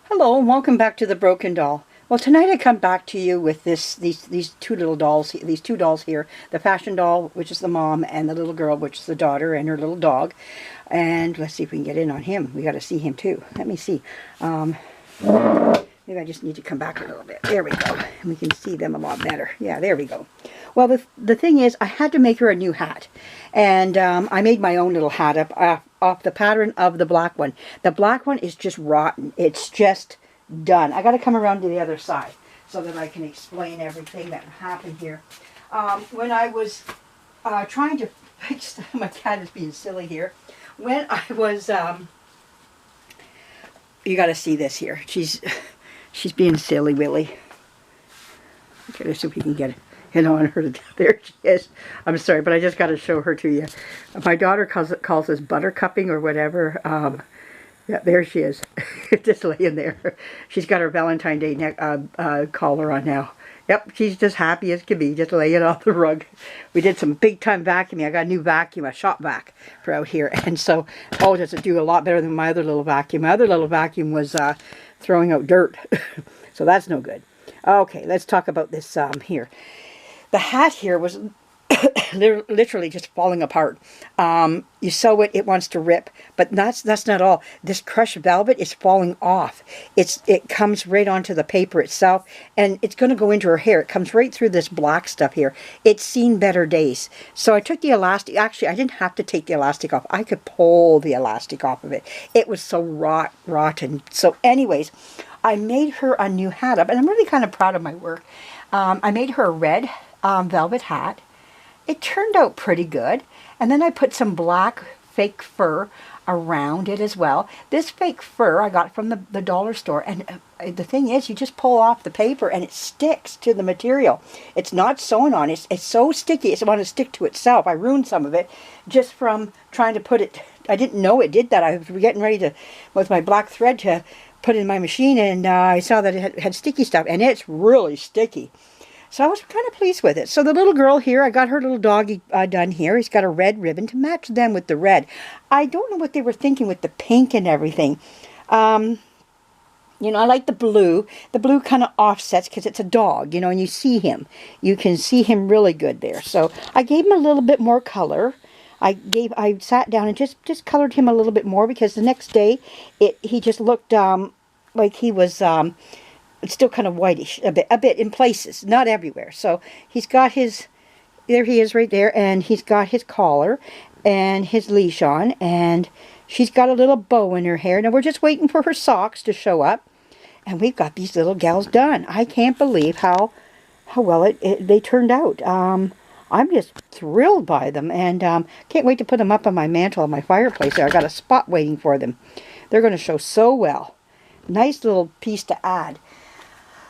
Hello and welcome back to the Broken Doll. Well, tonight I come back to you with these two little dolls, these two dolls here. The fashion doll, which is the mom, and the little girl, which is the daughter, and her little dog. And let's see if we can get in on him. We got to see him too. Let me see. Maybe I just need to come back a little bit. There we go. And we can see them a lot better. Yeah, there we go. Well, the thing is, I had to make her a new hat. And I made my own little hat up off the pattern of the black one. The black one is just rotten. It's just done. I got to come around to the other side so that I can explain everything that happened here. When I was trying to fix... My cat is being silly here. When I was... you got to see this here. She's being silly, Willie. Okay, let's see if we can get it on her. There she is. I'm sorry, but I just got to show her to you. My daughter calls this buttercupping or whatever. Yeah, there she is. Just laying there. She's got her Valentine's Day collar on now. Yep, she's just happy as can be, just laying on the rug. We did some big time vacuuming. I got a new vacuum, a shop vac for out here. And so, oh, does it do a lot better than my other little vacuum. My other little vacuum was throwing out dirt. So that's no good. Okay, let's talk about this here. The hat here was literally just falling apart. You sew it, it wants to rip, but that's not all. This crushed velvet is falling off. It comes right onto the paper itself, and it's going to go into her hair. It comes right through this black stuff here. It's seen better days. So I took the elastic. Actually, I didn't have to take the elastic off. I could pull the elastic off of it. It was so rotten. So anyways, I made her a new hat up, and I'm really kind of proud of my work. I made her a red velvet hat. It turned out pretty good. And then I put some black fake fur around it as well. This fake fur I got from the dollar store. And the thing is, you just pull off the paper and it sticks to the material. It's not sewn on. It's so sticky. It's want to stick to itself. I ruined some of it just from trying to put it. I didn't know it did that. I was getting ready to, with my black thread, to put it in my machine. And I saw that it had sticky stuff. And it's really sticky. So I was kind of pleased with it. So the little girl here, I got her little doggy done here. He's got a red ribbon to match them with the red. I don't know what they were thinking with the pink and everything. You know, I like the blue. The blue kind of offsets because it's a dog, you know, and you see him. You can see him really good there. So I gave him a little bit more color. I sat down and just colored him a little bit more because the next day he just looked like he was... it's still kind of whitish, a bit in places, not everywhere. So he's got his, there he is right there, and he's got his collar and his leash on, and she's got a little bow in her hair. Now we're just waiting for her socks to show up, and we've got these little gals done. I can't believe how well they turned out. I'm just thrilled by them, and can't wait to put them up on my mantle on my fireplace there. I got a spot waiting for them. They're going to show so well. Nice little piece to add.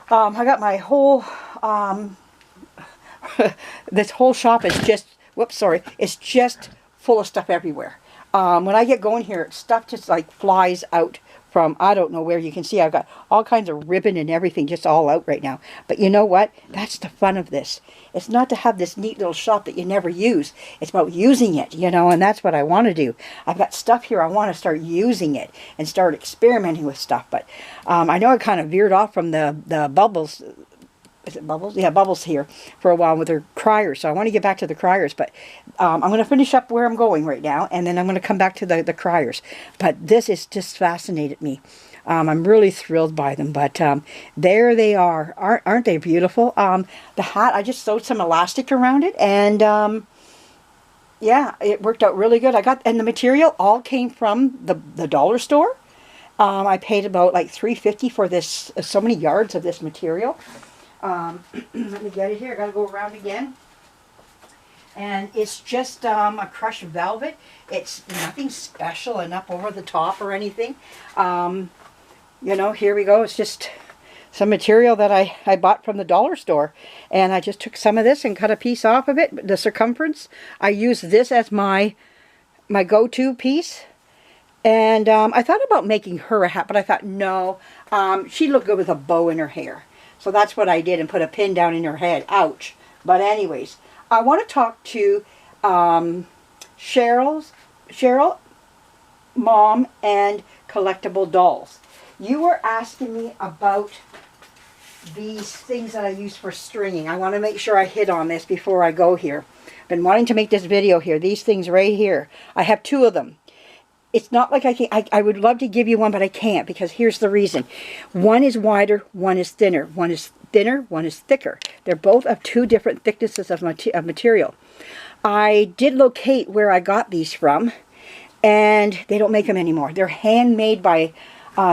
I got my whole, this whole shop is just, whoops, sorry, it's just full of stuff everywhere. When I get going here, stuff just like flies out from, I don't know where. You can see I've got all kinds of ribbon and everything just all out right now. But you know what? That's the fun of this. It's not to have this neat little shop that you never use. It's about using it, you know, and that's what I want to do. I've got stuff here. I want to start using it and start experimenting with stuff. But I know I kind of veered off from the Bubbles. Is it Bubbles? Yeah, Bubbles here for a while with her criers. So I want to get back to the criers. But I'm going to finish up where I'm going right now. And then I'm going to come back to the criers. But this is just fascinated me. I'm really thrilled by them. But there they are. Aren't they beautiful? The hat, I just sewed some elastic around it. And yeah, it worked out really good. And the material all came from the dollar store. I paid about like $3.50 for this, so many yards of this material. Let me get it here. I gotta go around again. And it's just a crushed velvet. It's nothing special and up over the top or anything. You know, here we go. It's just some material that I bought from the dollar store. And I just took some of this and cut a piece off of it. The circumference, I used this as my go-to piece. And I thought about making her a hat, but I thought, no, she'd look good with a bow in her hair. So that's what I did and put a pin down in her head. Ouch. But anyways, I want to talk to Cheryl, Mom, and Collectible Dolls. You were asking me about these things that I use for stringing. I want to make sure I hit on this before I go here. I've been wanting to make this video here. These things right here. I have 2 of them. It's not like I would love to give you one, but I can't, because here's the reason. One is wider, one is thinner. One is thinner, one is thicker. They're both of 2 different thicknesses of material. I did locate where I got these from, and they don't make them anymore. They're handmade by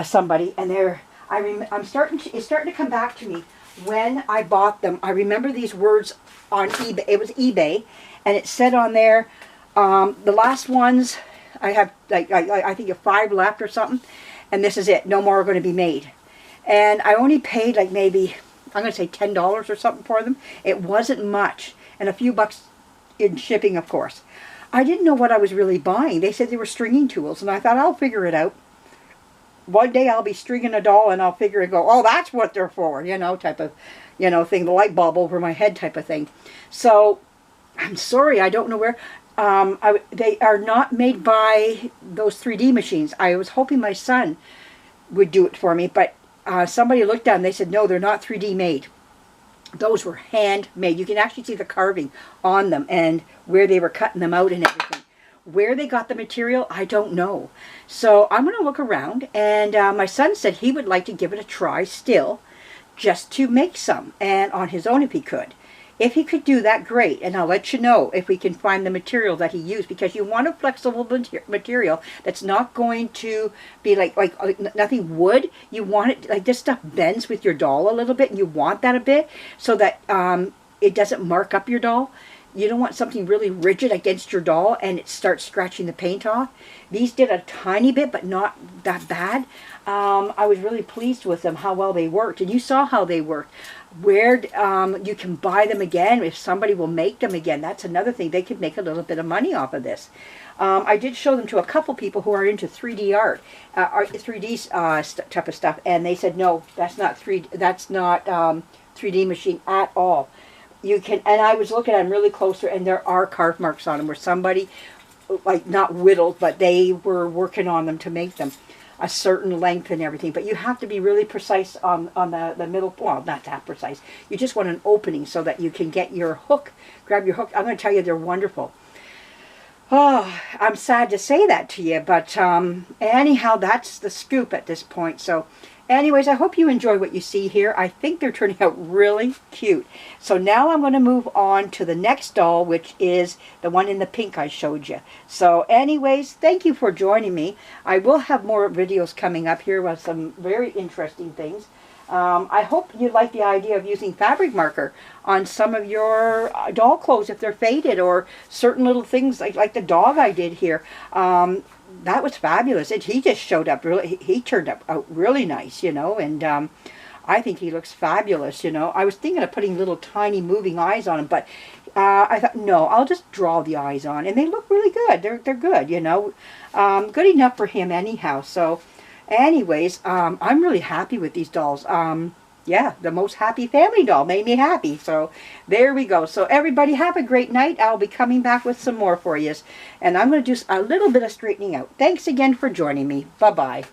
somebody, and it's starting to come back to me when I bought them. I remember these words on eBay. It was eBay, and it said on there, the last ones, I have, like, I think 5 left or something, and this is it. No more are going to be made. And I only paid like maybe, I'm going to say $10 or something for them. It wasn't much, and a few bucks in shipping, of course. I didn't know what I was really buying. They said they were stringing tools, and I thought, I'll figure it out. One day I'll be stringing a doll, and I'll figure and go, oh, that's what they're for, you know, type of, you know, thing, the light bulb over my head type of thing. So, I'm sorry, I don't know where. They are not made by those 3D machines. I was hoping my son would do it for me, but somebody looked at them, they said, no, they're not 3D made. Those were handmade. You can actually see the carving on them and where they were cutting them out and everything. Where they got the material, I don't know. So I'm going to look around, and my son said he would like to give it a try still, just to make some, and on his own if he could. If he could do that, great, and I'll let you know if we can find the material that he used, because you want a flexible material that's not going to be like nothing wood. You want it, like, this stuff bends with your doll a little bit, and you want that a bit so that it doesn't mark up your doll. You don't want something really rigid against your doll and it starts scratching the paint off. These did a tiny bit, but not that bad. I was really pleased with them, how well they worked, and you saw how they worked. Where you can buy them again, if somebody will make them again. That's another thing. They could make a little bit of money off of this. I did show them to a couple people who are into 3D art, 3D type of stuff, and they said, no, that's not 3D machine at all. You can, and I was looking at them really closer, and there are carve marks on them where somebody, like, not whittled, but they were working on them to make them a certain length and everything. But you have to be really precise on the middle. Well, not that precise. You just want an opening so that you can get your hook, grab your hook. I'm going to tell you, they're wonderful. Oh, I'm sad to say that to you, but anyhow, that's the scoop at this point. So anyways, I hope you enjoy what you see here. I think they're turning out really cute. So now I'm going to move on to the next doll, which is the one in the pink I showed you. So anyways, thank you for joining me. I will have more videos coming up here with some very interesting things. I hope you like the idea of using fabric marker on some of your doll clothes if they're faded, or certain little things like the dog I did here. That was fabulous. He just showed up really, he turned out really nice, you know, and I think he looks fabulous, you know. I was thinking of putting little tiny moving eyes on him, but I thought, no, I'll just draw the eyes on, and they look really good. They're good, you know. Good enough for him anyhow. So anyways, I'm really happy with these dolls. Yeah, the most happy family doll made me happy. So there we go. So everybody have a great night. I'll be coming back with some more for you. And I'm going to do a little bit of straightening out. Thanks again for joining me. Bye-bye.